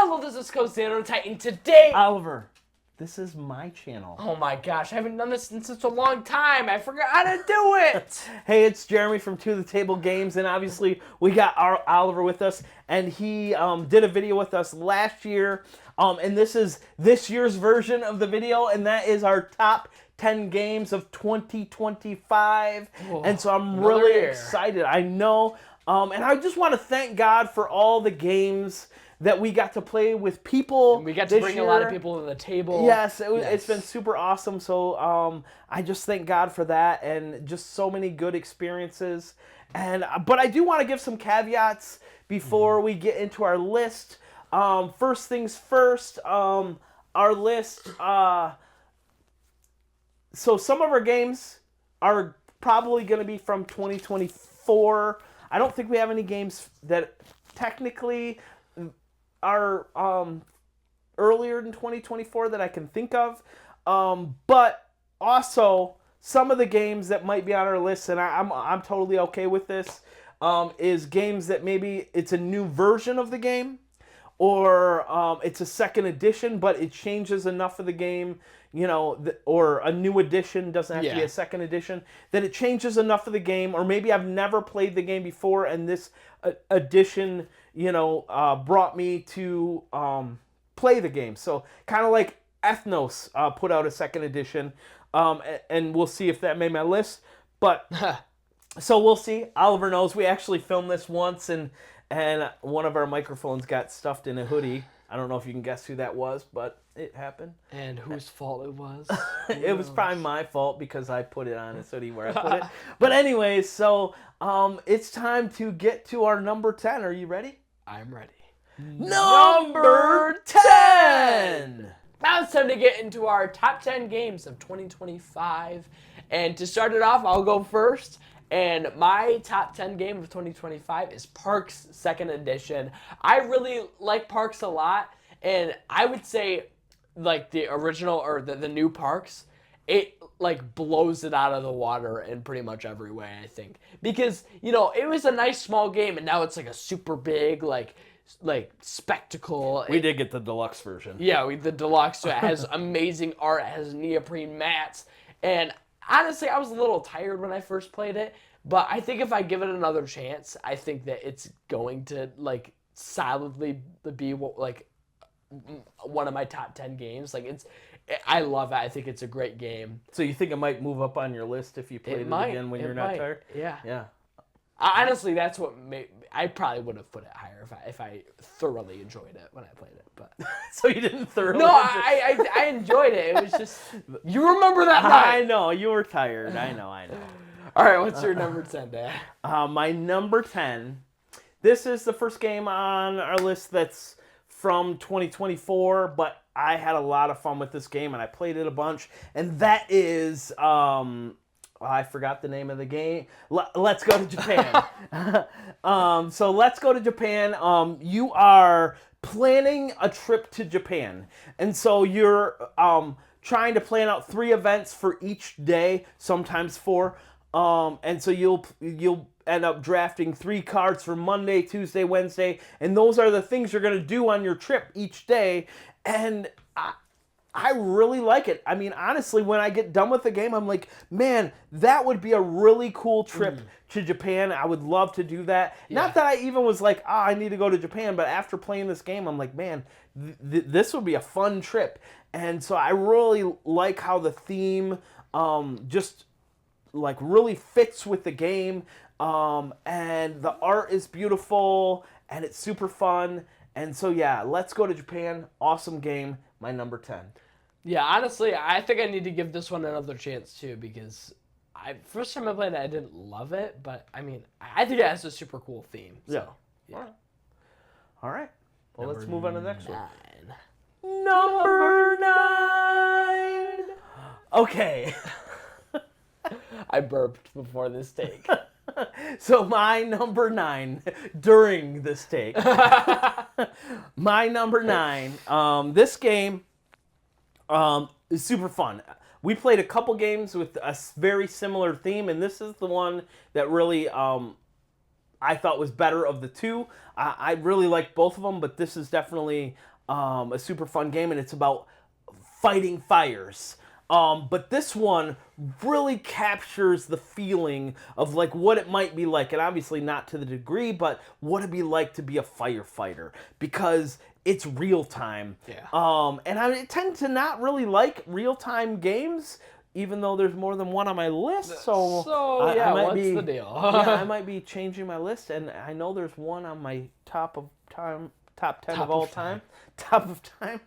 Hello, this is Coach Xano Titan. Today, Oliver, this is my channel. oh my gosh, I haven't done this in such a long time. I forgot how to do it. Hey, it's Jeremy from To The Table Games, and obviously we got our Oliver with us, and he did a video with us last year, and this is this year's version of the video, and that is our top 10 games of 2025, and so I'm really year. excited. I know, and I just want to thank God for all the games that we got to play with people. We got to this bring year. a lot of people to the table. Yes, it's been super awesome. So I just thank God for that, and just so many good experiences. And but I do want to give some caveats before we get into our list. First things first, our list. So some of our games are probably going to be from 2024. I don't think we have any games that technically are earlier than 2024 that I can think of. But also some of the games that might be on our list, and I'm totally okay with this, is games that maybe it's a new version of the game, or it's a second edition, but it changes enough of the game, you know, or a new edition, doesn't have to be a second edition, that it changes enough of the game, or maybe I've never played the game before, and this edition, you know, brought me to play the game. So kind of like Ethnos put out a second edition, and we'll see if that made my list. But so we'll see. Oliver knows we actually filmed this once, and one of our microphones got stuffed in a hoodie. I don't know if you can guess who that was, but it happened. And whose fault it was? It was probably my fault because I put it on his hoodie where I put it. But anyways, so it's time to get to our number 10. Are you ready? I'm ready. Number 10! Now it's time to get into our top 10 games of 2025. And to start it off, I'll go first. And my top 10 game of 2025 is Parks Second Edition. I really like Parks a lot, and I would say, like, the original or the new Parks, it like blows it out of the water in pretty much every way, I think. Because, you know, it was a nice small game, and now it's like a super big, like spectacle. We did get the deluxe version. Yeah, the deluxe. So it has amazing art. It has neoprene mats. And honestly, I was a little tired when I first played it. But I think if I give it another chance, I think that it's going to, like, solidly be, like, one of my top 10 games. Like, I love it. I think it's a great game. So you think it might move up on your list if you played it again when you're not tired? Yeah. Yeah. Honestly, that's what I probably would have put it higher if I thoroughly enjoyed it when I played it. But so you didn't thoroughly. No, I enjoyed it. It was just, you remember that night. I know you were tired. I know. All right, what's your number 10, Dad? My number 10. This is the first game on our list that's from 2024, but I had a lot of fun with this game and I played it a bunch. And that is I forgot the name of the game. Let's Go to Japan. So Let's Go to Japan. You are planning a trip to Japan. And so you're trying to plan out 3 events for each day, sometimes 4. And so you'll end up drafting 3 cards for Monday, Tuesday, Wednesday. And those are the things you're going to do on your trip each day. And I really like it. I mean, honestly, when I get done with the game, I'm like, man, that would be a really cool trip to Japan. I would love to do that. Yeah. Not that I even was like, I need to go to Japan, but after playing this game, I'm like, man, this would be a fun trip. And so I really like how the theme just like really fits with the game. And the art is beautiful and it's super fun. And so, yeah, Let's Go to Japan. Awesome game. My number 10. Yeah, honestly, I think I need to give this one another chance, too, because first time I played it, I didn't love it, but, I mean, I think it has a super cool theme. So, yeah. All right. Well, let's move on to the next one. Number 9. Okay. I burped before this take. So my number 9 during this take. My number 9. This game is super fun. We played a couple games with a very similar theme, and this is the one that really I thought was better of the two. I really like both of them, but this is definitely a super fun game, and it's about fighting fires. But this one really captures the feeling of like what it might be like, and obviously not to the degree, but what it'd be like to be a firefighter because it's real time. Yeah. And I tend to not really like real time games, even though there's more than one on my list. So yeah, I might what's be, the deal? yeah, I might be changing my list, and I know there's one on my top 10 of all time. Top of time.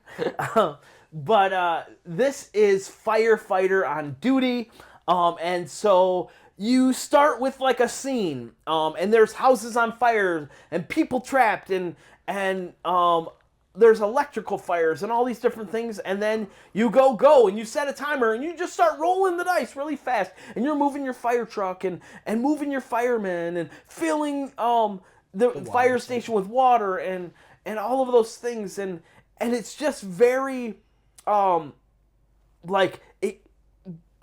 But this is Firefighter on Duty. And so you start with like a scene, and there's houses on fire and people trapped, and there's electrical fires and all these different things, and then you go and you set a timer and you just start rolling the dice really fast, and you're moving your fire truck and moving your firemen and filling the fire station with water and all of those things, and it's just very like it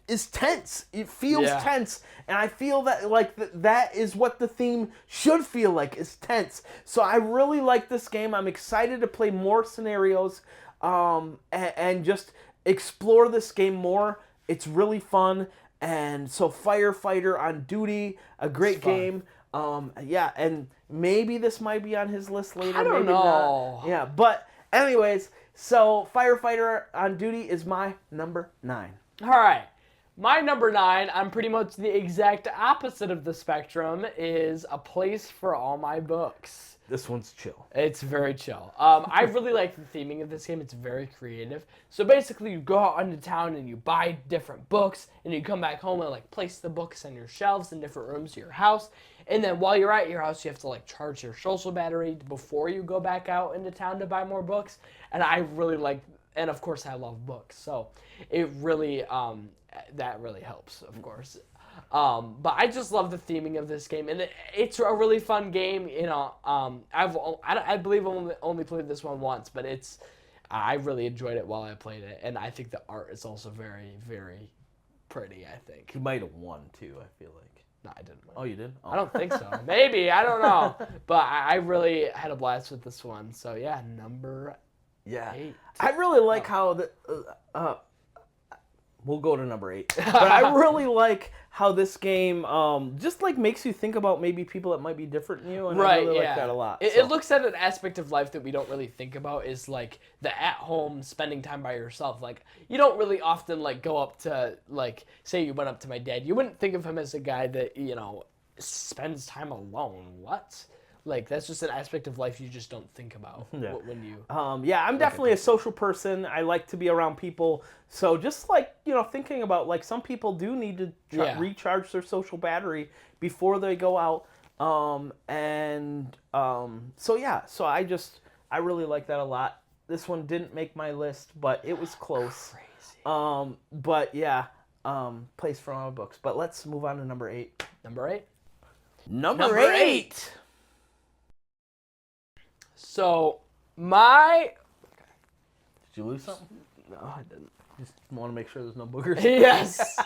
is tense. It feels tense, and I feel that like that is what the theme should feel like, is tense. So I really like this game. I'm excited to play more scenarios and just explore this game more. It's really fun. And so Firefighter on Duty, a great game. Yeah, and maybe this might be on his list later. I don't maybe know. Not. Yeah, but anyways, so Firefighter on Duty is my number 9. All right. My number 9, I'm pretty much the exact opposite of the spectrum, is A Place for All My Books. This one's chill. It's very chill. I really like the theming of this game. It's very creative. So basically, you go out into town and you buy different books, and you come back home and like place the books on your shelves in different rooms of your house. And then while you're at your house, you have to like charge your social battery before you go back out into town to buy more books. And I really like, and of course I love books, so it really that really helps, of course. But I just love the theming of this game, and it's a really fun game. You know, I believe I only played this one once, but I really enjoyed it while I played it, and I think the art is also very, very pretty. I think You might have won too, I feel like. no, I didn't. Oh, you did? Oh. I don't think so. Maybe, I don't know, but I really had a blast with this one. So yeah, number 8. I really like how the we'll go to number 8. But I really like how this game just like makes you think about maybe people that might be different than you, and I really like that a lot. It looks at an aspect of life that we don't really think about, is like the at-home spending time by yourself. Like, you don't really often like go up to, like, say you went up to my dad, you wouldn't think of him as a guy that, you know, spends time alone. What? Like, that's just an aspect of life you just don't think about when you... Yeah, I'm definitely a social person. I like to be around people. So just like, you know, thinking about, like, some people do need to recharge their social battery before they go out. So yeah, so I really like that a lot. This one didn't make my list, but it was close. Crazy. But yeah, Place for All My Books. But let's move on to number 8. Number 8? Number 8! So, my... Did you lose something? No, I didn't. Just want to make sure there's no boogers. Yes!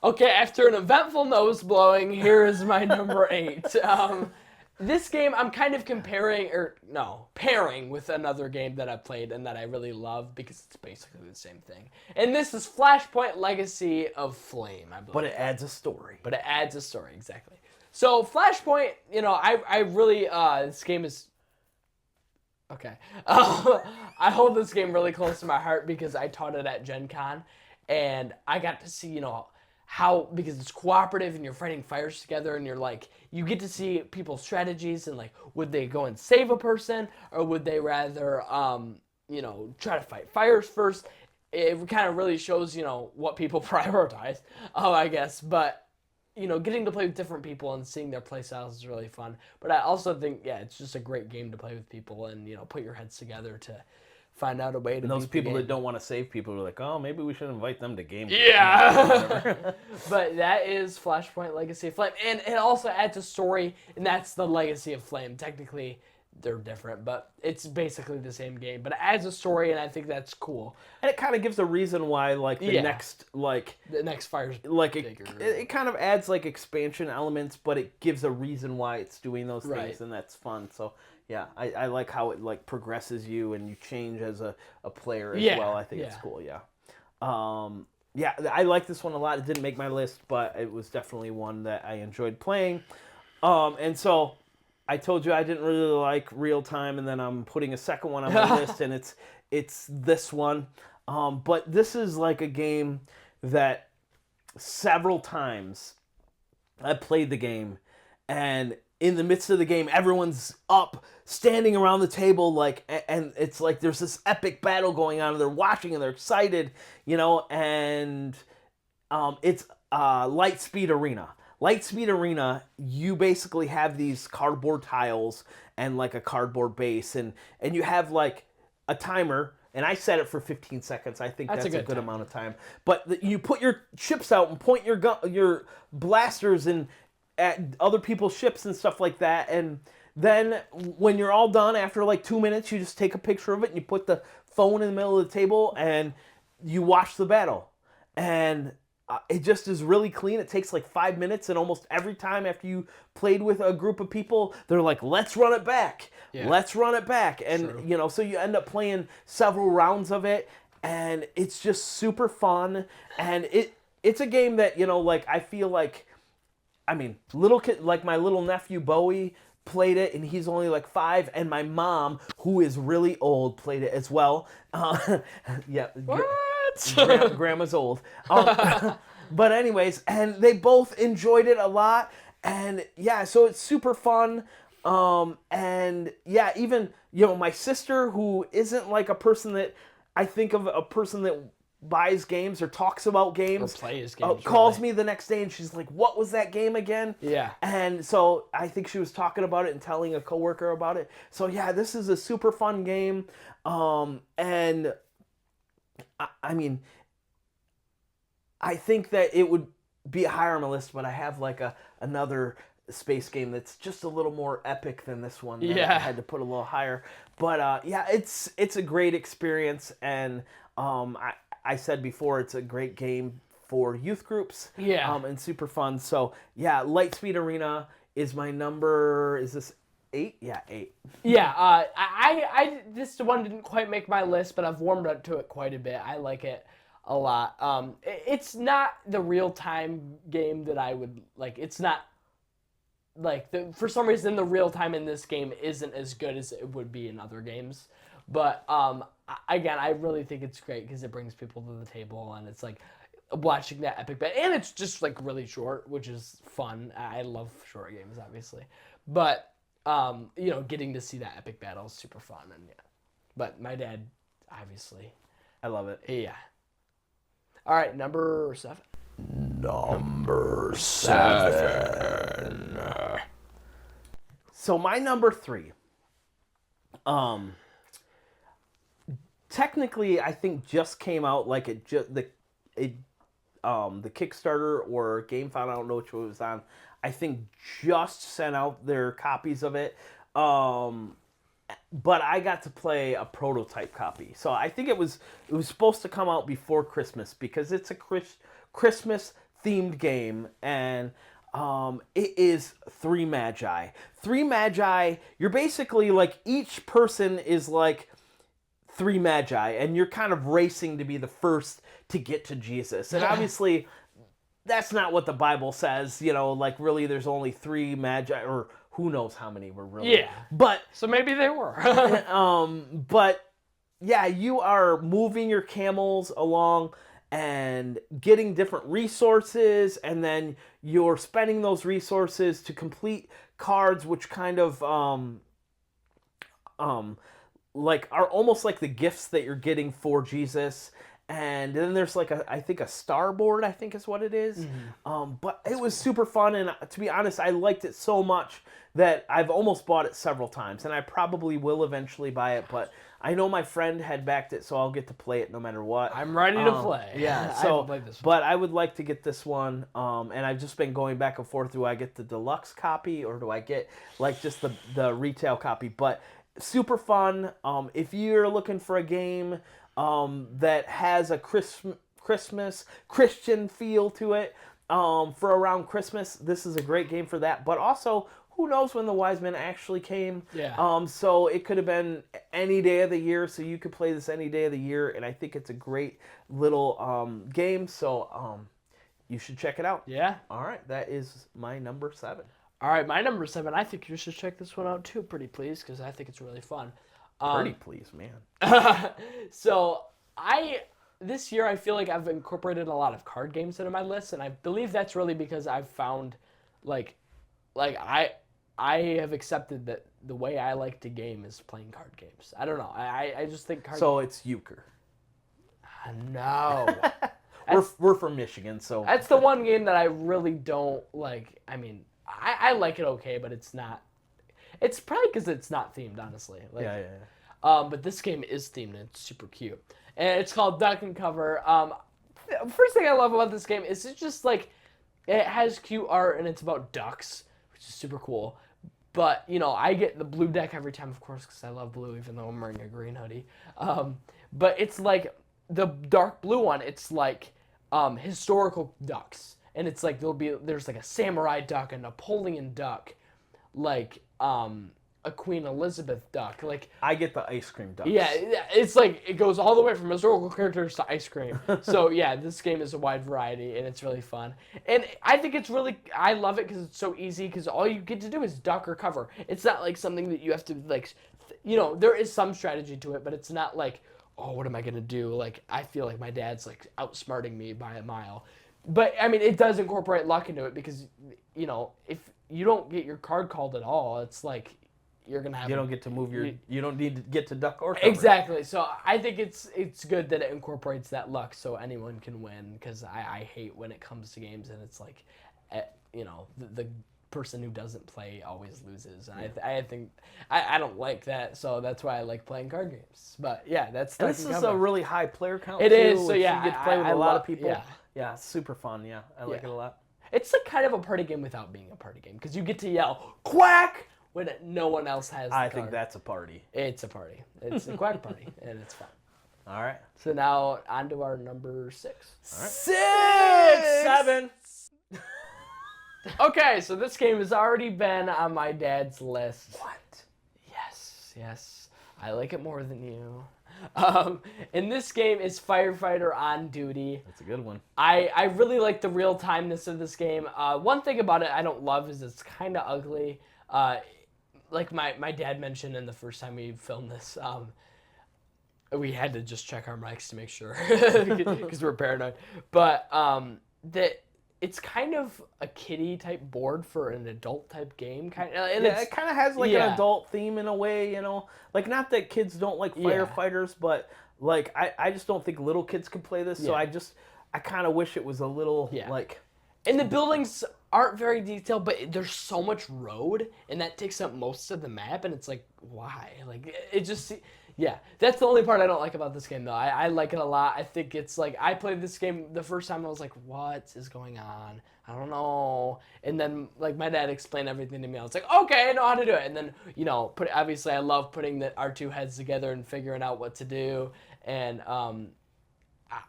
Okay, after an eventful nose blowing, here is my number 8. This game I'm kind of pairing with another game that I played and that I really love because it's basically the same thing. And this is Flashpoint Legacy of Flame, I believe. But it adds a story. Exactly. So Flashpoint, you know, I really, this game is... Okay. I hold this game really close to my heart because I taught it at Gen Con, and I got to see, you know, how, because it's cooperative and you're fighting fires together, and you're like, you get to see people's strategies and like, would they go and save a person, or would they rather, you know, try to fight fires first? It kind of really shows, you know, what people prioritize, I guess. But, you know, getting to play with different people and seeing their play styles is really fun. But I also think, yeah, it's just a great game to play with people and, you know, put your heads together to find out a way to and those beat the people game. that don't want to save people are like, oh, maybe we should invite them to game. Yeah. But that is Flashpoint Legacy of Flame. And it also adds a story, and that's the Legacy of Flame. Technically, they're different, but it's basically the same game. But it adds a story, and I think that's cool. And it kind of gives a reason why, like, the Yeah. next, like, The next fire's like bigger. it kind of adds like expansion elements, but it gives a reason why it's doing those things, Right. and that's fun. So yeah, I like how it like progresses you and you change as a player as Yeah, well. I think it's yeah. cool. Yeah. Yeah, I like this one a lot. It didn't make my list, but it was definitely one that I enjoyed playing. And so I told you I didn't really like Real Time, and then I'm putting a second one on my list, and it's this one. But this is like a game that several times I played the game, and in the midst of the game, everyone's up, standing around the table, like, and it's like there's this epic battle going on, and they're watching and they're excited, you know, and it's Lightspeed Arena. Lightspeed Arena, you basically have these cardboard tiles and like a cardboard base, and you have like a timer, and I set it for 15 seconds. I think that's a good amount of time. But you put your ships out and point your blasters and at other people's ships and stuff like that, and then when you're all done after like 2 minutes, you just take a picture of it and you put the phone in the middle of the table and you watch the battle. And it just is really clean. It takes like 5 minutes, and almost every time after you played with a group of people, they're like, let's run it back. Yeah. Let's run it back. And, True. you know, so you end up playing several rounds of it, and it's just super fun. And it's a game that, you know, like, I feel like, I mean, little kid, like my little nephew Bowie played it, and he's only like 5, and my mom, who is really old, played it as well. Yeah. What? Grandma's old. But anyways, and they both enjoyed it a lot, and yeah, so it's super fun. And yeah, even, you know, my sister, who isn't like a person that I think of a person that buys games or talks about games, Or plays games, calls really. me the next day and she's like, what was that game again? Yeah. And so I think she was talking about it and telling a coworker about it. So yeah, this is a super fun game. And I mean, I think that it would be higher on my list, but I have like another space game that's just a little more epic than this one. That Yeah. I had to put a little higher. But yeah, it's a great experience, and I said before, it's a great game for youth groups. Yeah. And super fun. So yeah, Lightspeed Arena is my number. Is this 8? Yeah, 8. Yeah, I this one didn't quite make my list, but I've warmed up to it quite a bit. I like it a lot. It's not the real time game that I would like. It's not like for some reason the real time in this game isn't as good as it would be in other games. But again, I really think it's great because it brings people to the table, and it's like watching that epic battle, and it's just like really short, which is fun. I love short games, obviously, but you know, getting to see that epic battle is super fun, and yeah. But my dad, obviously, I love it. yeah. All right, number 7. Number 7. So my number 3. Technically, I think just came out like the Kickstarter or GameFound, I don't know which one it was on. I think just sent out their copies of it. But I got to play a prototype copy. So I think it was supposed to come out before Christmas because it's a Christmas themed game, and it is Three Magi. Three Magi, you're basically like each person is like three magi, and you're kind of racing to be the first to get to Jesus. And obviously, that's not what the Bible says. You know, like really, there's only three magi, or who knows how many were really. Yeah. But So maybe they were. but yeah, you are moving your camels along and getting different resources, and then you're spending those resources to complete cards, which kind of like are almost like the gifts that you're getting for Jesus. And then there's like I think a starboard, I think is what it is. But it was super fun, and to be honest, I liked it so much that I've almost bought it several times, and I probably will eventually buy it. But I know my friend had backed it, so I'll get to play it no matter what. I'm ready to play. Yeah, I so haven't played this one. but I would like to get this one, and I've just been going back and forth. Do I get the deluxe copy or do I get like just the retail copy? But super fun. If you're looking for a game that has a Christmas Christian feel to it for around Christmas, this is a great game for that. But also, who knows when the wise men actually came? Yeah. So it could have been any day of the year, so you could play this any day of the year, and I think it's a great little game. So you should check it out. Yeah. All right, that is my number 7. All right, my number 7. I think you should check this one out too, pretty please, because I think it's really fun. Pretty please, man. So this year I feel like I've incorporated a lot of card games into my list, and I believe that's really because I've found like I have accepted that the way I like to game is playing card games. I don't know. I just think card. So it's euchre. No. We're from Michigan, so That's the one game that I really don't like. I mean, I like it okay, but it's not. It's probably because it's not themed, honestly. Like, yeah. But this game is themed and it's super cute. And it's called Duck and Cover. First thing I love about this game is it's just like it has cute art and it's about ducks, which is super cool. But, I get the blue deck every time, of course, because I love blue, even though I'm wearing a green hoodie. But it's like the dark blue one, it's like historical ducks. And it's like there's like a samurai duck, a Napoleon duck, like a Queen Elizabeth duck. Like I get the ice cream ducks. yeah, it's like it goes all the way from historical characters to ice cream. So yeah, this game is a wide variety and it's really fun. And I think I love it because it's so easy because all you get to do is duck or cover. It's not like something that you have to like, there is some strategy to it, but it's not like, oh, what am I gonna do? Like I feel like my dad's like outsmarting me by a mile. But I mean, it does incorporate luck into it because if you don't get your card called at all, it's like you're gonna have. You don't get to move you don't need to get to duck or cover. Exactly. So I think it's good that it incorporates that luck so anyone can win because I hate when it comes to games and it's like, the person who doesn't play always loses. And I think I don't like that, so that's why I like playing card games. But yeah, that's. And this is a really high player count. It too, is. So which yeah, you get to play with a lot of people. Yeah. Yeah, super fun. Yeah, I like it a lot. It's like kind of a party game without being a party game because you get to yell quack when no one else has. I think that's a party. It's a party. It's a quack party, and it's fun. All right. So now on to our number 6. All right. 6, 7. Okay, so this game has already been on my dad's list. What? Yes. I like it more than you. And this game is Firefighter on Duty. That's a good one. I really like the real timeness of this game. One thing about it I don't love is it's kind of ugly. Like my dad mentioned in the first time we filmed this, we had to just check our mics to make sure because we're paranoid. But that it's kind of a kiddie type board for an adult type game. And it kind of has like an adult theme in a way, Like not that kids don't like firefighters, but like I just don't think little kids can play this. So I kind of wish it was a little like. And the buildings aren't very detailed, but there's so much road, and that takes up most of the map. And it's like, why? Like it just. Yeah, that's the only part I don't like about this game, though. I like it a lot. I think it's like, I played this game the first time, I was like, what is going on? I don't know. And then, like, my dad explained everything to me. I was like, okay, I know how to do it. And then, obviously I love putting our two heads together and figuring out what to do. And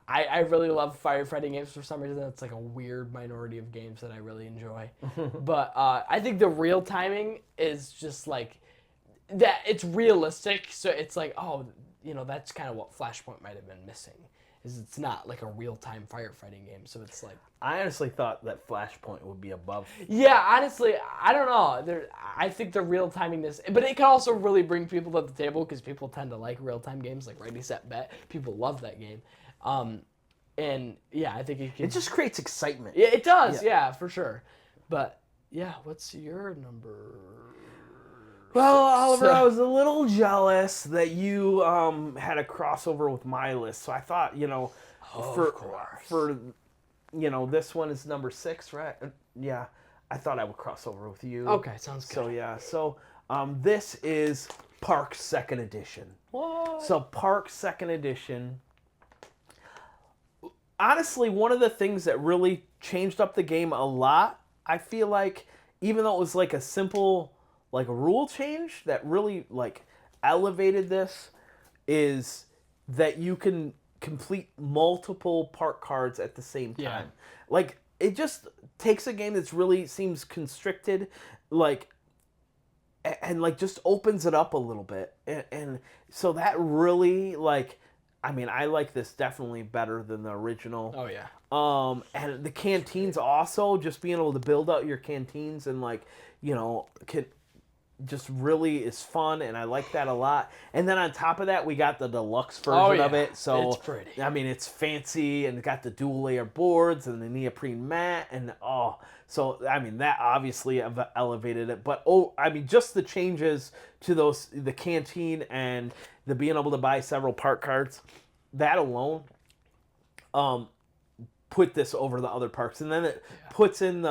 I really love firefighting games for some reason. It's like a weird minority of games that I really enjoy. But I think the real timing is just like, that it's realistic, so it's like, that's kind of what Flashpoint might have been missing, is it's not like a real-time firefighting game, so it's like... I honestly thought that Flashpoint would be above. Yeah, honestly, I don't know. I think the real timing but it can also really bring people to the table, because people tend to like real-time games, like Ready, Set, Bet. People love that game. And, yeah, I think it just creates excitement. Yeah, it does, yeah, for sure. But, yeah, what's your number... Well, Oliver, So- I was a little jealous that you had a crossover with my list, so I thought, Of course. for this one is number 6, right? Yeah, I thought I would cross over with you. Okay, sounds good. So yeah, this is Park Second Edition. What? So Park Second Edition. Honestly, one of the things that really changed up the game a lot, I feel like, even though it was like a simple like rule change that really like elevated this, is that you can complete multiple park cards at the same time. Yeah. Like it just takes a game that's really seems constricted, like and like just opens it up a little bit, and so that really like, I mean, I like this definitely better than the original. Oh yeah. And the canteens also, just being able to build out your canteens and like, can just really is fun, and I like that a lot. And then on top of that, we got the deluxe version of yeah. it. So It's pretty. I mean, it's fancy and got the dual layer boards and the neoprene mat, and so I mean that obviously elevated it. But I mean, just the changes to the canteen and the being able to buy several park cards, that alone, put this over the other parks. And then it puts in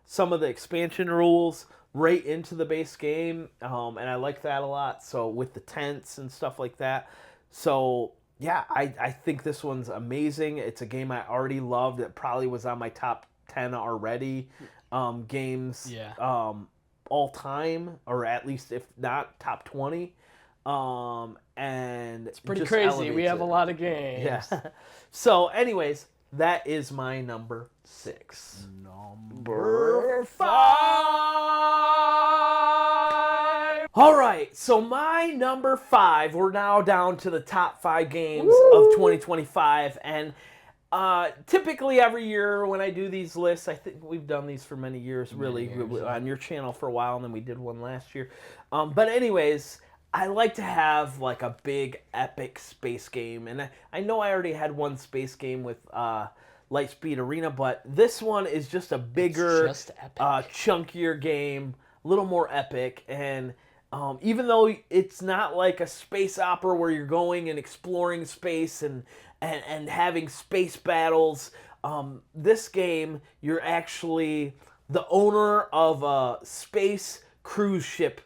some of the expansion rules right into the base game, and I like that a lot. So with the tents and stuff like that. So yeah, I think this one's amazing. It's a game I already loved. It probably was on my top 10 already games all time, or at least if not top 20. And it's Pretty crazy. We have a lot of games. Yeah. So anyways, that is my number 6. Number 5. All right, so my number 5. We're now down to the top 5 games of 2025, and typically every year when I do these lists, I think we've done these for many years, really, on your channel for a while, and then we did one last year. But anyways, I like to have like a big epic space game, and I know I already had one space game with Lightspeed Arena, but this one is just a bigger, just epic. chunkier game, a little more epic. And even though it's not like a space opera where you're going and exploring space and having space battles, this game, you're actually the owner of a space cruise ship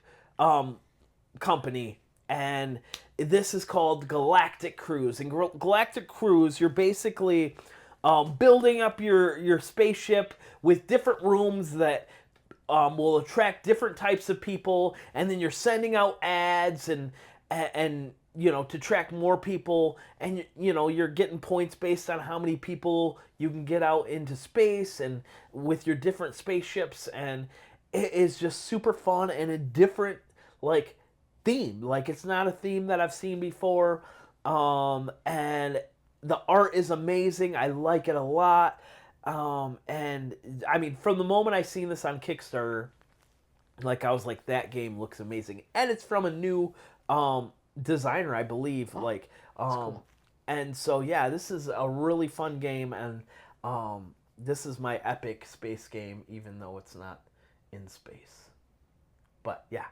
company, and this is called Galactic Cruise. And Galactic Cruise, you're basically building up your spaceship with different rooms that will attract different types of people, and then you're sending out ads and to attract more people, and you're getting points based on how many people you can get out into space and with your different spaceships. And it is just super fun and a different like theme. Like, it's not a theme that I've seen before, and the art is amazing. I like it a lot. And I mean, from the moment I seen this on Kickstarter, like, I was like, that game looks amazing. And it's from a new designer, I believe. Cool. And so yeah, this is a really fun game, and this is my epic space game, even though it's not in space. But yeah.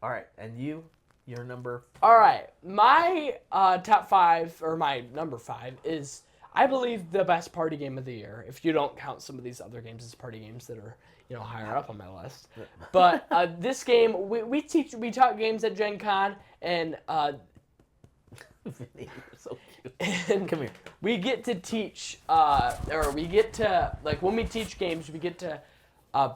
All right, and your number 5. All right, my top 5, or my number 5, is, I believe, the best party game of the year. If you don't count some of these other games as party games that are, higher up on my list. But this game, we taught games at Gen Con, and Vinny, you're so cute. and Come here. we get to teach, or we get to, like, when we teach games, we get to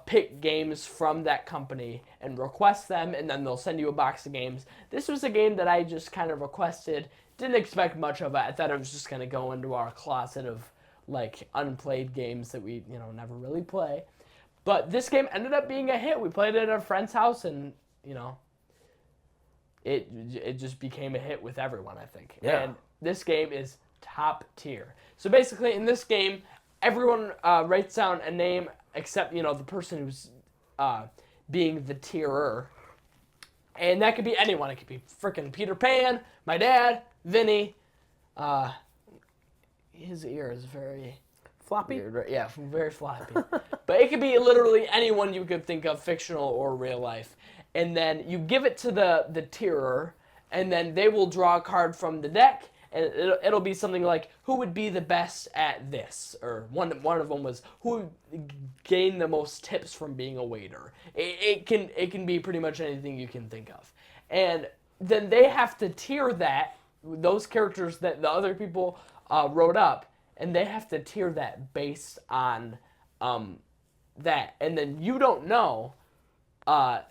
pick games from that company and request them, and then they'll send you a box of games. This was a game that I just kind of requested. Didn't expect much of it. I thought it was just going to go into our closet of, like, unplayed games that we, never really play. But this game ended up being a hit. We played it at a friend's house, and, it just became a hit with everyone, I think. Yeah. And this game is top tier. So basically, in this game, everyone writes down a name except, the person who's being the tierer. And that could be anyone. It could be frickin' Peter Pan, my dad, Vinny. His ear is very Floppy? weird, right? Yeah, very floppy. But it could be literally anyone you could think of, fictional or real life. and then you give it to the tierer, and then they will draw a card from the deck, and it'll be something like, who would be the best at this, or one of them was, who would gain the most tips from being a waiter. It can be pretty much anything you can think of, and then they have to tier those characters that the other people wrote up, and they have to tier that based on that, and then you don't know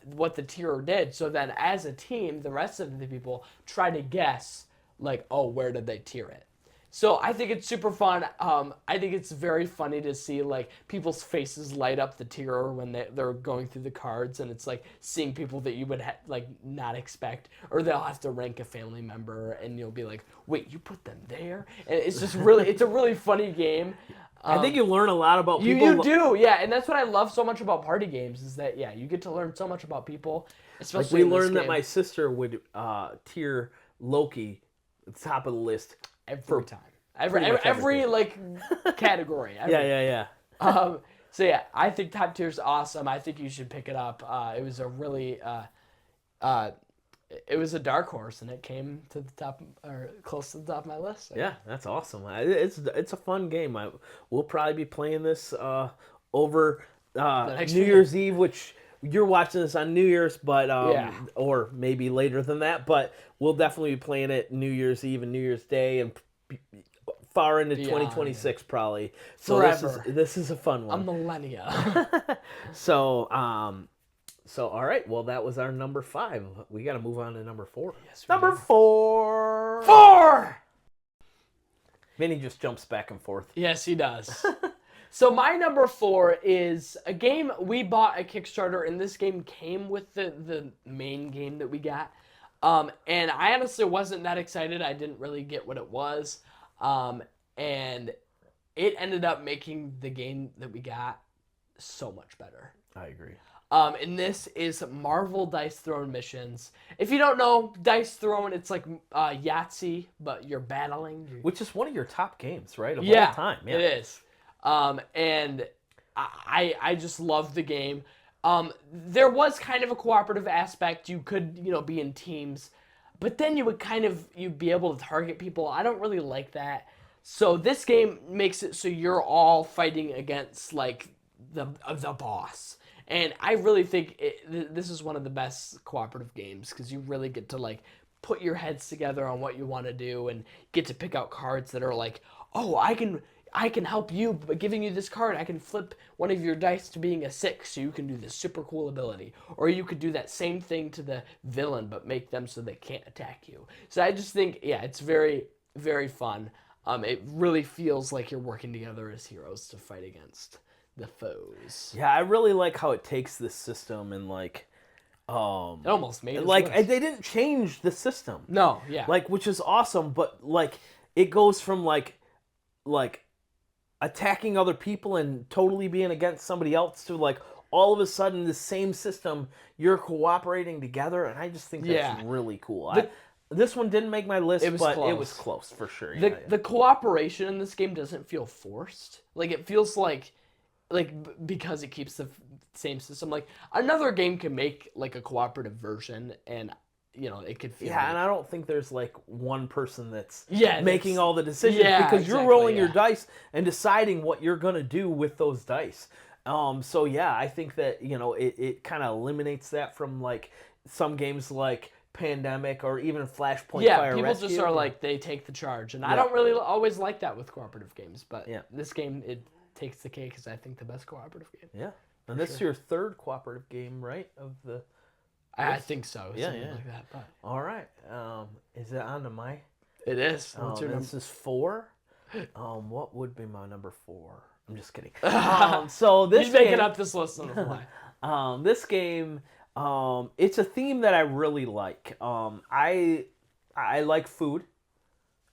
what the tierer did. So then, as a team, the rest of the people try to guess, like, oh, where did they tier it? So I think it's super fun. I think it's very funny to see like people's faces light up the tierer when they're going through the cards, and it's like seeing people that you would like not expect, or they'll have to rank a family member, and you'll be like, wait, you put them there? And it's just really, it's a really funny game. I think you learn a lot about people. You do, yeah, and that's what I love so much about party games is that you get to learn so much about people. Especially like we learned that my sister would tier Loki at the top of the list every time, every like category. Yeah. So yeah, I think Top Tier's awesome. I think you should pick it up. It was a really it was a dark horse, and it came to the top, or close to the top of my list. So. Yeah, that's awesome. It's a fun game. We'll probably be playing this over New Year's Eve, which you're watching this on New Year's, but or maybe later than that. But we'll definitely be playing it New Year's Eve and New Year's Day, and far into 2026 probably. So forever. This is a fun one. A millennia. So all right. Well, that was our number 5. We got to move on to number 4. Yes, number do. 4. 4. Vinny just jumps back and forth. Yes, he does. So my number 4 is a game we bought at Kickstarter, and this game came with the main game that we got. And I honestly wasn't that excited. I didn't really get what it was. And it ended up making the game that we got so much better. I agree. And this is Marvel Dice Throne Missions. If you don't know, Dice Throne, it's like Yahtzee, but you're battling. Which is one of your top games, right? Of all time. Yeah, it is. And I just love the game. There was kind of a cooperative aspect. You could, be in teams, but then you'd be able to target people. I don't really like that. So this game makes it so you're all fighting against like the boss. And I really think this is one of the best cooperative games because you really get to like put your heads together on what you want to do and get to pick out cards that are like, oh, I can help you by giving you this card. I can flip one of your dice to being a 6 so you can do this super cool ability. Or you could do that same thing to the villain but make them so they can't attack you. So I just think, it's very, very fun. It really feels like you're working together as heroes to fight against the foes. Yeah, I really like how it takes this system and like it almost made it like they didn't change the system. No, yeah. Like, which is awesome, but like it goes from like attacking other people and totally being against somebody else to like all of a sudden the same system you're cooperating together, and I just think that's really cool. This one didn't make my list, but it was close for sure. The cooperation in this game doesn't feel forced. Like it feels like because it keeps the same system. Like another game can make like a cooperative version, and it could feel. Yeah, and I don't think there's like one person that's making making all the decisions because you're rolling your dice and deciding what you're gonna do with those dice. So yeah, I think that it kind of eliminates that from like some games like Pandemic or even Flashpoint. Fire people Rescue. just are like they take the charge, and I don't really always like that with cooperative games. But this game it takes the cake because I think the best cooperative game. Yeah, and this is your third cooperative game, right? I think so. Yeah. Like that, but. All right. Is it on to my? It is. What's your number? This is 4. What would be my number 4? I'm just kidding. So this He's making up this list on the fly. This game, it's a theme that I really like. I like food.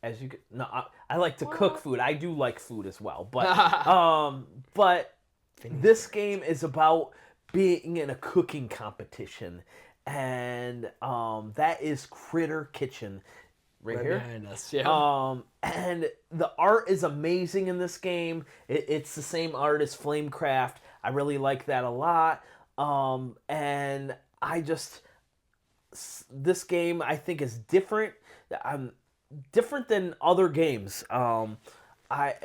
I like to cook food. I do like food as well, but this game is about being in a cooking competition, and that is Critter Kitchen, right here behind us. Yeah. And the art is amazing in this game. It's the same art as Flamecraft. I really like that a lot. And this game I think is different. Different than other games.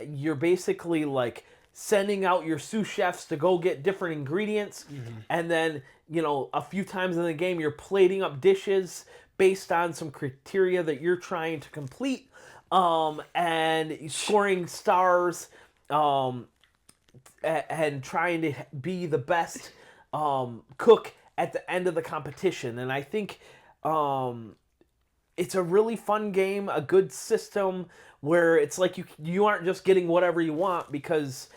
You're basically like sending out your sous chefs to go get different ingredients, and then a few times in the game you're plating up dishes based on some criteria that you're trying to complete, and scoring stars, and trying to be the best cook at the end of the competition. And I think it's a really fun game, a good system where it's like you aren't just getting whatever you want, because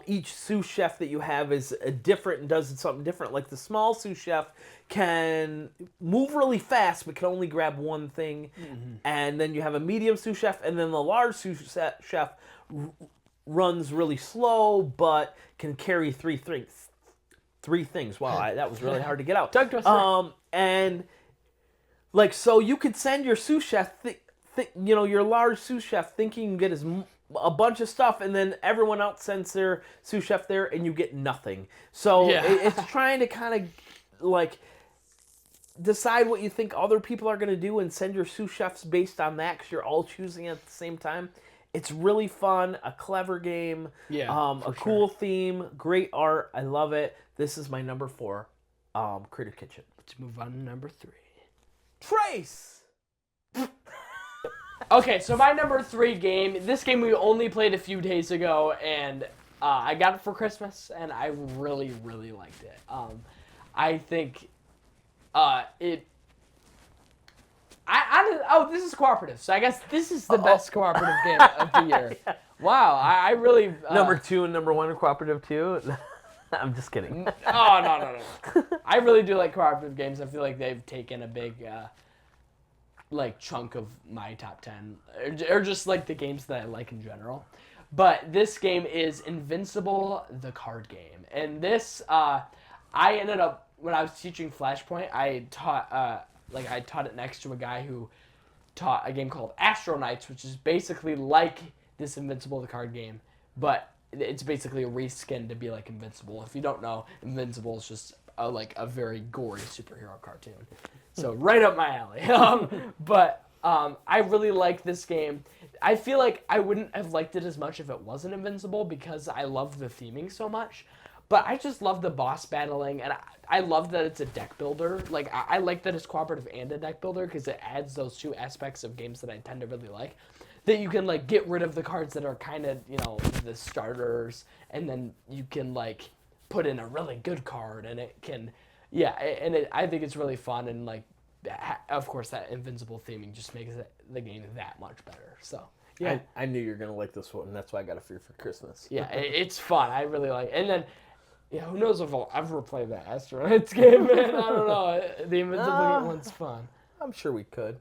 each sous chef that you have is different and does something different. Like the small sous chef can move really fast but can only grab one thing, and then you have a medium sous chef, and then the large sous chef runs really slow but can carry three things. Wow, that was really hard to get out. Tongue twister. And like, so you could send your sous chef, your large sous chef, thinking you can get a bunch of stuff, and then everyone else sends their sous chef there, and you get nothing. So it's trying to kind of like decide what you think other people are going to do and send your sous chefs based on that, because you're all choosing at the same time. It's really fun, a clever game, a cool theme, great art. I love it. This is my number 4, Critter Kitchen. Let's move on to number 3. Trace! Okay, so my number 3 game, this game we only played a few days ago, and I got it for Christmas, and I really, really liked it. I think this is cooperative, so I guess this is the best cooperative game of the year. Yeah. Wow, I really... number 2 and number 1 are cooperative too? I'm just kidding. Oh, no. I really do like cooperative games. I feel like they've taken a big... chunk of my top 10, or just like the games that I like in general. But this game is Invincible, the card game, and this I ended up, when I was teaching Flashpoint, I taught it next to a guy who taught a game called Astro Knights, which is basically like this Invincible, the card game, but it's basically a reskin to be like Invincible. If you don't know, Invincible is just a very gory superhero cartoon. So right up my alley. But I really like this game. I feel like I wouldn't have liked it as much if it wasn't Invincible, because I love the theming so much. But I just love the boss battling, and I love that it's a deck builder. Like, I like that it's cooperative and a deck builder, because it adds those two aspects of games that I tend to really like. That you can, get rid of the cards that are kind of, the starters, and then you can, put in a really good card, and it can... Yeah, and I think it's really fun, and of course that Invincible theming just makes the game that much better. So yeah, I knew you were gonna like this one, and that's why I got it for you for Christmas. Yeah, it's fun. I really like it. And then, who knows if I'll ever play that Astro Knights game, man? I don't know. The Invincible one's fun. I'm sure we could.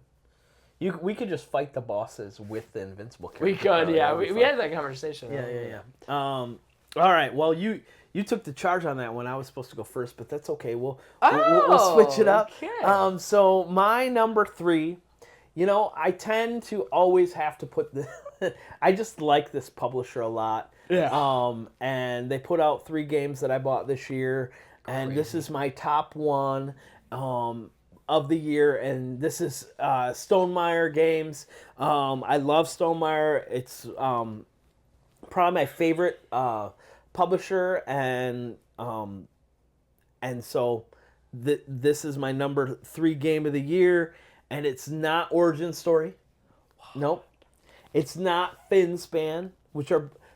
We could just fight the bosses with the Invincible character. We could, yeah. We had that conversation. Yeah. All right. Well, you took the charge on that one. I was supposed to go first, but that's okay. We'll switch it up. Okay. So my number 3, I tend to always have to put I just like this publisher a lot. Yeah. And they put out 3 games that I bought this year, and this is my top 1 of the year, and this is Stonemaier Games. I love Stonemaier. It's probably my favorite publisher, and so this is my number 3 game of the year, and it's not Origin Story. Nope. It's not Finspan,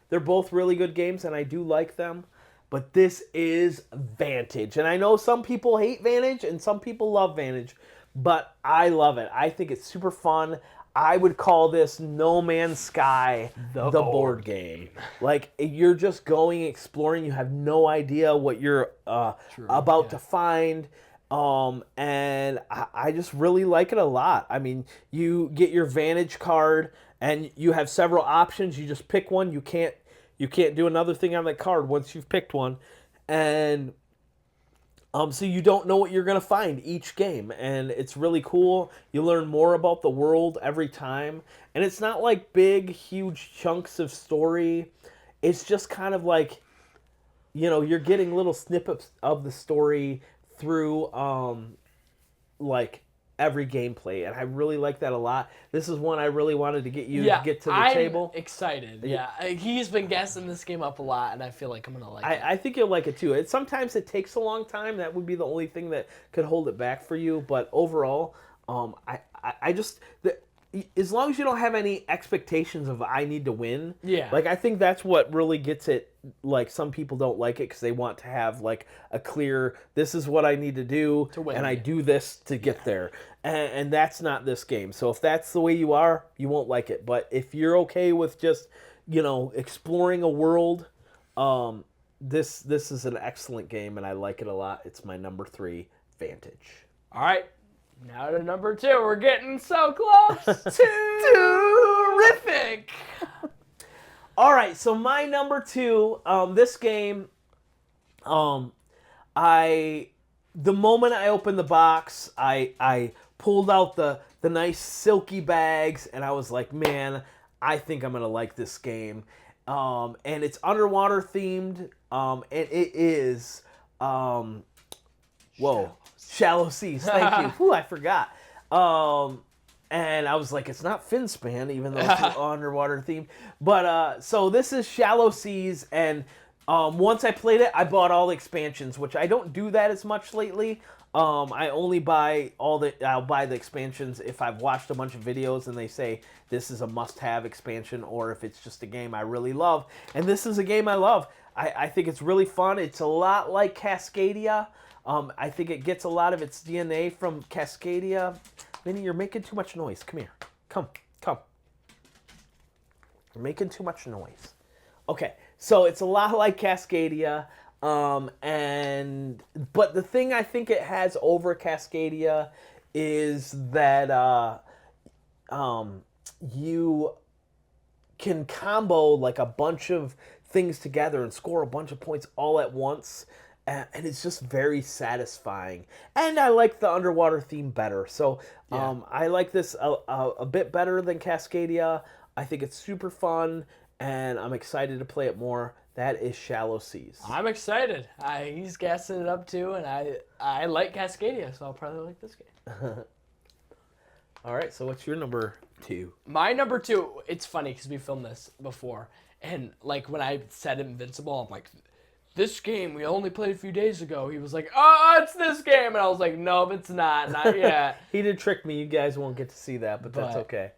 they're both really good games, and I do like them, but this is Vantage. And I know some people hate Vantage and some people love Vantage, but I love it. I think it's super fun. I would call this No Man's Sky, the board game. You're just going, exploring. You have no idea what you're about to find. And I just really like it a lot. I mean, you get your Vantage card, and you have several options. You just pick one. You can't do another thing on that card once you've picked one. And so you don't know what you're going to find each game, and it's really cool. You learn more about the world every time, and it's not like big, huge chunks of story. It's just kind of you're getting little snippets of the story through like every gameplay, and I really like that a lot. This is one I really wanted to get you to get to the table. Excited. Yeah, he's been guessing this game up a lot, and I feel like I'm gonna like it. I think you'll like it too. Sometimes it takes a long time. That would be the only thing that could hold it back for you. But overall, I just as long as you don't have any expectations of I need to win. Yeah. Like I think that's what really gets it. Like some people don't like it because they want to have like a clear. This is what I need to do, To win. and I do this to get there. And that's not this game. So if that's the way you are, you won't like it. But if you're okay with just exploring a world. This is an excellent game, and I like it a lot. It's my number 3, Vantage. All right, now to number 2. We're getting so close. Terrific. All right, so my number 2, this game, the moment I opened the box, I pulled out the nice silky bags, and I was like, man, I think I'm gonna like this game. And it's underwater themed, and it is, Shallow Seas. Thank you. Whew, I forgot. And I was like, it's not Finspan, even though it's underwater themed. But so this is Shallow Seas, and once I played it, I bought all the expansions, which I don't do that as much lately. I only buy I'll buy the expansions if I've watched a bunch of videos and they say this is a must-have expansion, or if it's just a game I really love. And this is a game I love. I think it's really fun. It's a lot like Cascadia. I think it gets a lot of its DNA from Cascadia. Minnie, you're making too much noise. Come here. Come. You're making too much noise. Okay, so it's a lot like Cascadia. But the thing I think it has over Cascadia is that you can combo like a bunch of things together and score a bunch of points all at once. And it's just very satisfying. And I like the underwater theme better. So I like this a bit better than Cascadia. I think it's super fun, and I'm excited to play it more. That is Shallow Seas. I'm excited. He's gassing it up too, and I like Cascadia, so I'll probably like this game. All right, so what's your number 2? My number 2, it's funny because we filmed this before, and like when I said Invincible, I'm like, this game we only played a few days ago. He was like, oh, it's this game, and I was like, no, it's not yet. He did trick me. You guys won't get to see that, but that's okay.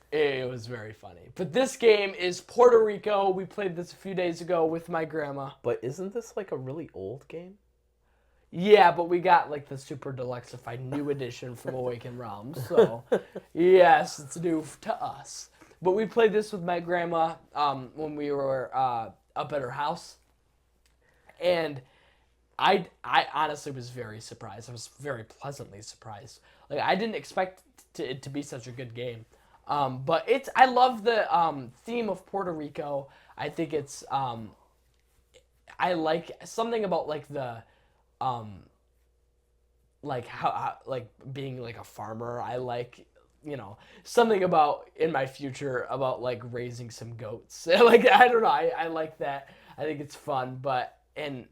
It was very funny. But this game is Puerto Rico. We played this a few days ago with my grandma. But isn't this like a really old game? Yeah, but we got like the super deluxified new edition from Awakened Realms. So, yes, it's new to us. But we played this with my grandma when we were up at her house. And I honestly was very surprised. I was very pleasantly surprised. Like, I didn't expect it to be such a good game. But I love the theme of Puerto Rico. I think it's I like something about like the like how like being like a farmer. I like, something about in my future about like raising some goats. Like, I don't know. I like that. I think it's fun, and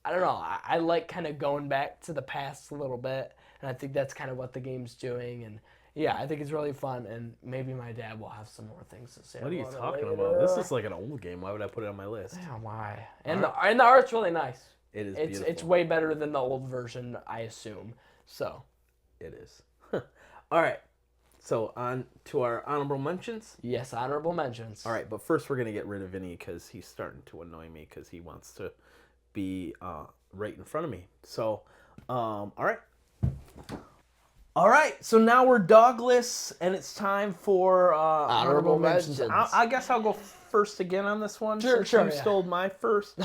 I don't know. I like kind of going back to the past a little bit, and I think that's kind of what the game's doing. And yeah, I think it's really fun, and maybe my dad will have some more things to say. What are you about it talking later. about? This is like an old game. Why would I put it on my list? Yeah, why? And the art's really nice. It is beautiful. It's way better than the old version, I assume. So it is. All right. So on to our honorable mentions. Yes, honorable mentions. All right, but first we're gonna get rid of Vinny because he's starting to annoy me because he wants to be right in front of me. So, all right. All right, so now we're dogless, and it's time for honorable mentions. I guess I'll go first again on this one. Sure. You stole my first.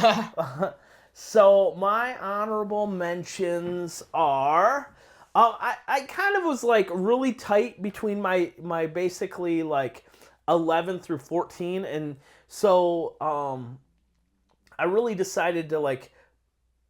So my honorable mentions are, I kind of was like really tight between my basically like 11 through 14, and so I really decided to like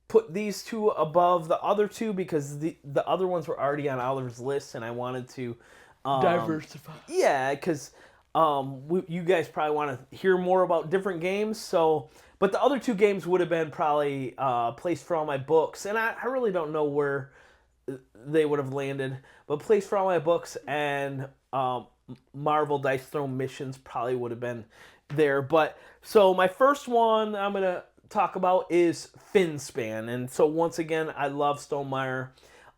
put these two above the other two because the other ones were already on Oliver's list, and I wanted to diversify. Yeah, because you guys probably want to hear more about different games. So, but the other two games would have been probably Place for All My Books, and I really don't know where they would have landed. But Place for All My Books and Marvel Dice Throne Missions probably would have been there. But so my first one I'm gonna talk about is Finspan, and so once again I love Stonemaier.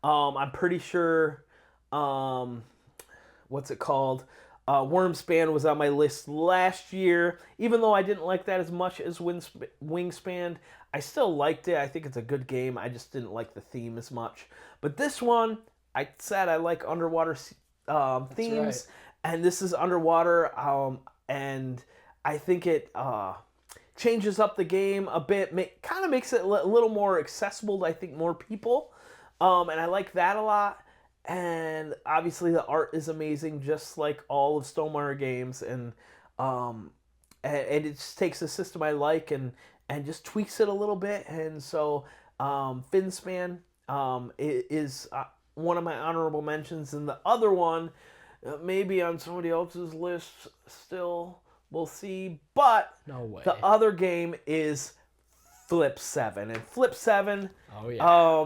I'm pretty sure. What's it called? Wormspan was on my list last year. Even though I didn't like that as much as Wingspan, I still liked it. I think it's a good game. I just didn't like the theme as much. But this one, I said I like underwater themes, and this is underwater, and I think it changes up the game a bit. Kind of makes it a little more accessible to, I think, more people, and I like that a lot. And obviously the art is amazing, just like all of Stonemaier games, and it just takes a system I like and just tweaks it a little bit. And so Finspan is one of my honorable mentions, and the other one maybe on somebody else's list still. We'll see, but No way. the other game is Flip 7, and Flip 7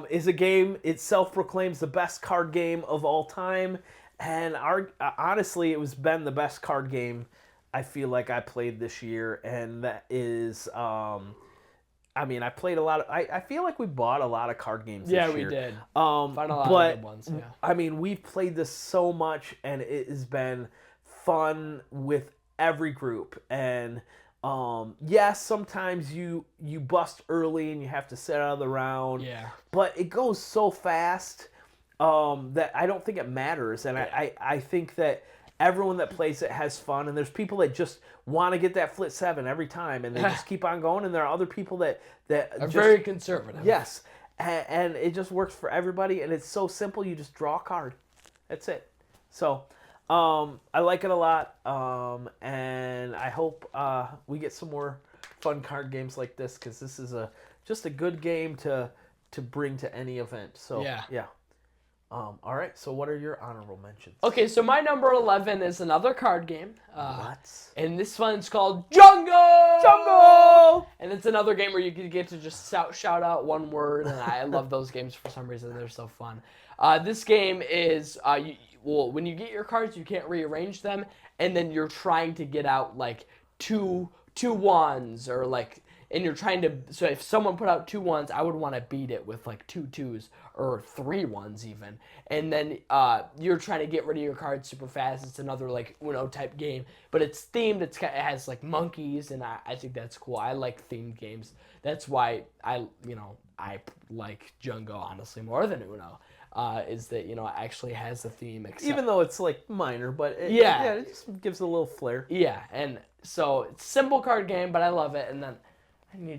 is a game, it self-proclaims the best card game of all time, and honestly it was been the best card game I feel like I played this year, and that is I mean, I played a lot of, I feel like we bought a lot of card games this year. Yeah, we did. Found a lot of good ones, yeah. I mean, we've played this so much, and it has been fun with every group, and yes, sometimes you bust early and you have to sit out of the round. Yeah. But it goes so fast that I don't think it matters. And I think that everyone that plays it has fun. And there's people that just want to get that Flip 7 every time. And they just keep on going. And there are other people that are just, very conservative. Yes. And it just works for everybody. And it's so simple. You just draw a card. That's it. So I like it a lot, and I hope we get some more fun card games like this, because this is just a good game to bring to any event. So yeah. All right. So what are your honorable mentions? Okay, so my number 11 is another card game. What? And this one's called Jungle! Jungle! And it's another game where you can get to just shout out one word, and I love those games for some reason. They're so fun. This game is, when you get your cards, you can't rearrange them, and then you're trying to get out, like, two ones, or, like, and you're trying to, so if someone put out 2 ones, I would want to beat it with, like, 2 2s, or 3 ones even. And then you're trying to get rid of your cards super fast. It's another, like, Uno type game, but it's themed. It has, like, monkeys, and I think that's cool. I like themed games. That's why I like Jungo, honestly, more than Uno. Is that, it actually has a theme. Even though it's, like, minor, but it just gives it a little flair. Yeah, and so it's a simple card game, but I love it. And then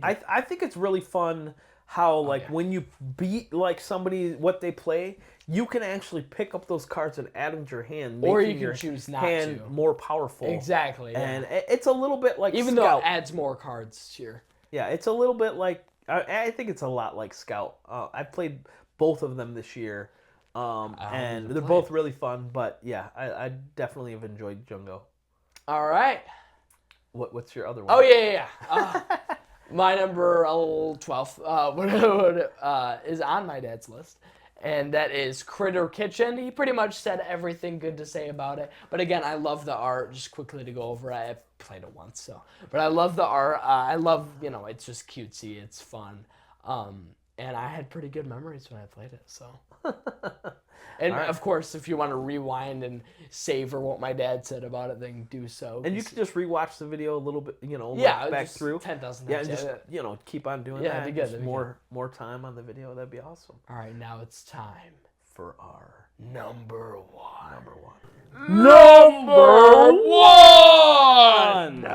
I think it's really fun how, when you beat, like, somebody, what they play, you can actually pick up those cards and add them to your hand, or making you your can choose not hand to. more powerful. Exactly. Yeah. And it's a little bit like Even Scout. though it adds more cards to your... Yeah, it's a little bit like, I think it's a lot like Scout. I played both of them this year, and they're both really fun. But yeah, I definitely have enjoyed Jungo. All right. What's your other one? Oh yeah. My number 12 is on my dad's list, and that is Critter Kitchen. He pretty much said everything good to say about it. But again, I love the art. Just quickly to go over it, I've played it once, but I love the art. I love, it's just cutesy. It's fun. And I had pretty good memories when I played it, so. And of course, if you want to rewind and savor what my dad said about it, then do so. And you can just rewatch the video a little bit, back through. 10,000 Yeah, times. and just, keep on doing Yeah, that. it'd be good, Just more time on the video. That'd be awesome. All right, now it's time For our number one. Number one!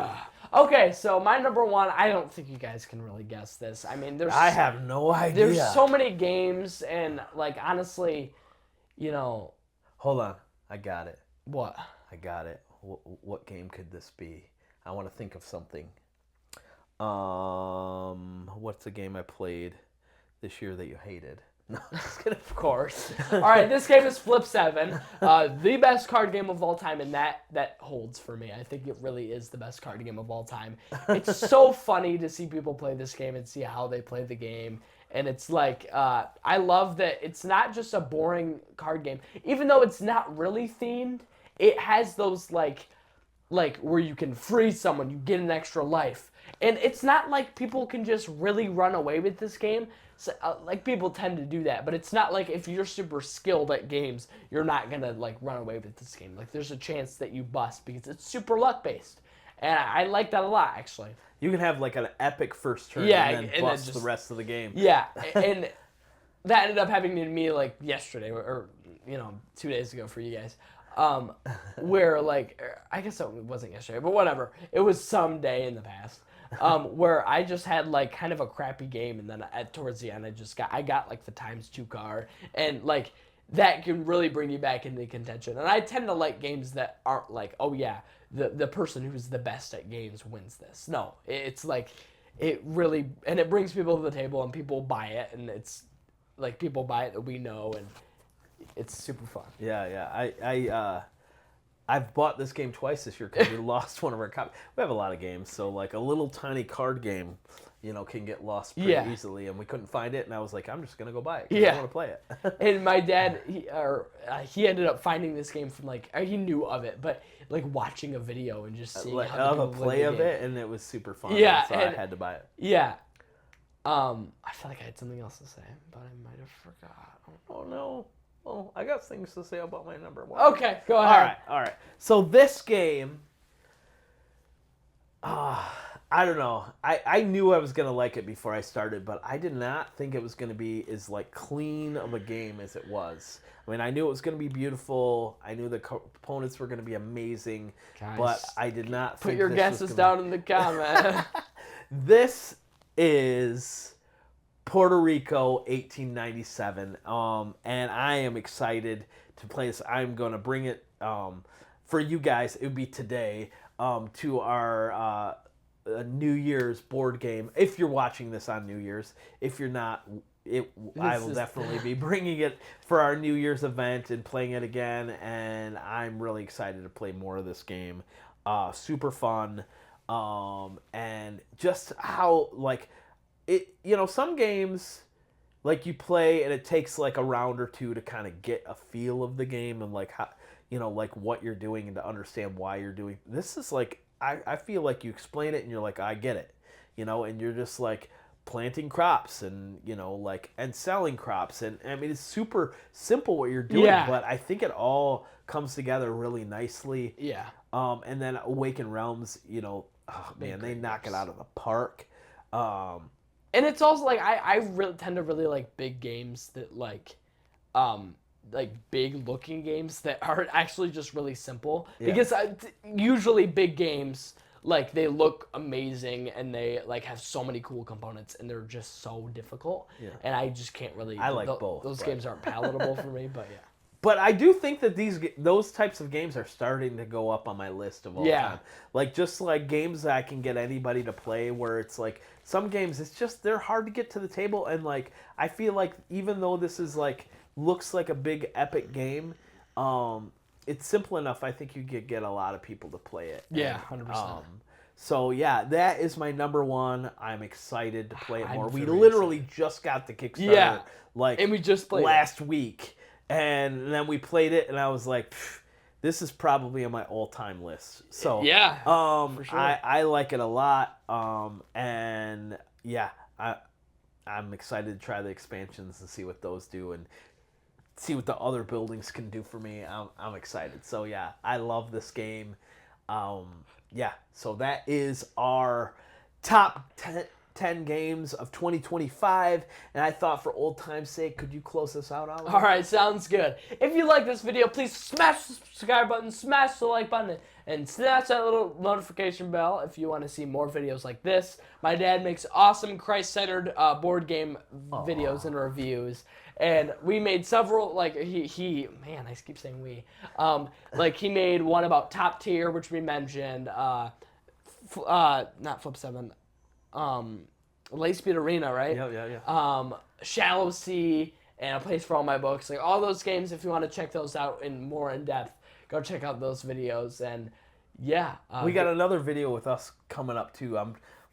Okay, so my number one, I don't think you guys can really guess this. I mean, I have no idea. There's so many games, and, like, honestly, Hold on. I got it. What? I got it. What game could this be? I want to think of something. What's the game I played this year that you hated? No, just kidding. Of course. All right, this game is Flip 7, the best card game of all time, and that holds for me. I think it really is the best card game of all time. It's so funny to see people play this game and see how they play the game. And it's like, I love that it's not just a boring card game. Even though it's not really themed, it has those, like where you can freeze someone, you get an extra life. And it's not like people can just really run away with this game. So, like, people tend to do that. But it's not like if you're super skilled at games, you're not going to, like, run away with this game. Like, there's a chance that you bust because it's super luck-based. And I like that a lot, actually. You can have like an epic first turn and then bust the rest of the game. Yeah, and that ended up happening to me like yesterday or 2 days ago for you guys. Where like I guess it wasn't yesterday, but whatever. It was some day in the past. Where I just had like kind of a crappy game, and then towards the end I got like the ×2 card, and like that can really bring you back into contention. And I tend to like games that aren't like, oh yeah, the person who's the best at games wins this. No, it's like it really, and it brings people to the table and people buy it, and it's like people buy it that we know, and it's super fun. Yeah. I've bought this game twice this year because we lost one of our copies. We have a lot of games, so like a little tiny card game, can get lost pretty easily, and we couldn't find it, and I was like, I'm just gonna go buy it. I want to play it. And my dad, he ended up finding this game from like he knew of it, but like watching a video and just seeing how a play of it, and it was super fun. Yeah, so I had to buy it. Yeah. I feel like I had something else to say, but I might have forgot. Oh no. Well, I got things to say about my number 1. Okay, go ahead. All right. So this game, I don't know. I knew I was going to like it before I started, but I did not think it was going to be as like clean of a game as it was. I mean, I knew it was going to be beautiful. I knew the components were going to be amazing, Guys, but I did not think put your guesses down in the comments. This is Puerto Rico 1897, and I am excited to play this. I'm going to bring it for you guys. It would be today to our New Year's board game. If you're watching this on New Year's, if you're not, I will definitely be bringing it for our New Year's event and playing it again. And I'm really excited to play more of this game. Super fun, and just how like. Some games, like you play and it takes like a round or two to kind of get a feel of the game and like how, like what you're doing and to understand why you're doing. This is like, I feel like you explain it and you're like, I get it, and you're just like planting crops and, and selling crops. And I mean, it's super simple what you're doing, but I think it all comes together really nicely. Yeah. And then Awakened Realms, they knock it out of the park. And it's also like I really tend to really like big games that like big looking games that are actually just really simple because usually big games like they look amazing and they like have so many cool components and they're just so difficult and I just can't really. I like both. Those games aren't palatable for me, but yeah. But I do think that those types of games are starting to go up on my list of all time. Like just like games that I can get anybody to play where it's like some games it's just they're hard to get to the table and like I feel like even though this is like looks like a big epic game, it's simple enough I think you could get a lot of people to play it. Yeah, 100%. So yeah, that is my number 1. I'm excited to play it more. We very literally just got the Kickstarter and we just played last week. And then we played it, and I was like, this is probably on my all-time list. So for sure. I like it a lot. And yeah, I'm excited to try the expansions and see what those do and see what the other buildings can do for me. I'm excited. So yeah, I love this game. So that is our top 10 games of 2025, and I thought for old time's sake, could you close this out, Oliver? All right, sounds good. If you like this video, please smash the subscribe button, smash the like button, and smash that little notification bell if you want to see more videos like this. My dad makes awesome Christ-centered board game videos and reviews, and we made several, like, man, I keep saying we. Like, he made one about Top Tier, which we mentioned, not Flip 7, Lightspeed Arena, right? Yeah. Shallow Sea, and a place for all my books. Like all those games, if you want to check those out in depth, go check out those videos. And yeah, We got another video with us coming up too.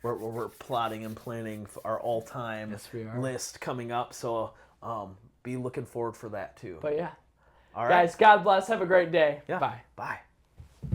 We're plotting and planning for our all-time Yes, we are. list coming up. So be looking forward for that too. But yeah, All right. guys, God bless. Have a great day. Yeah. Bye. Bye.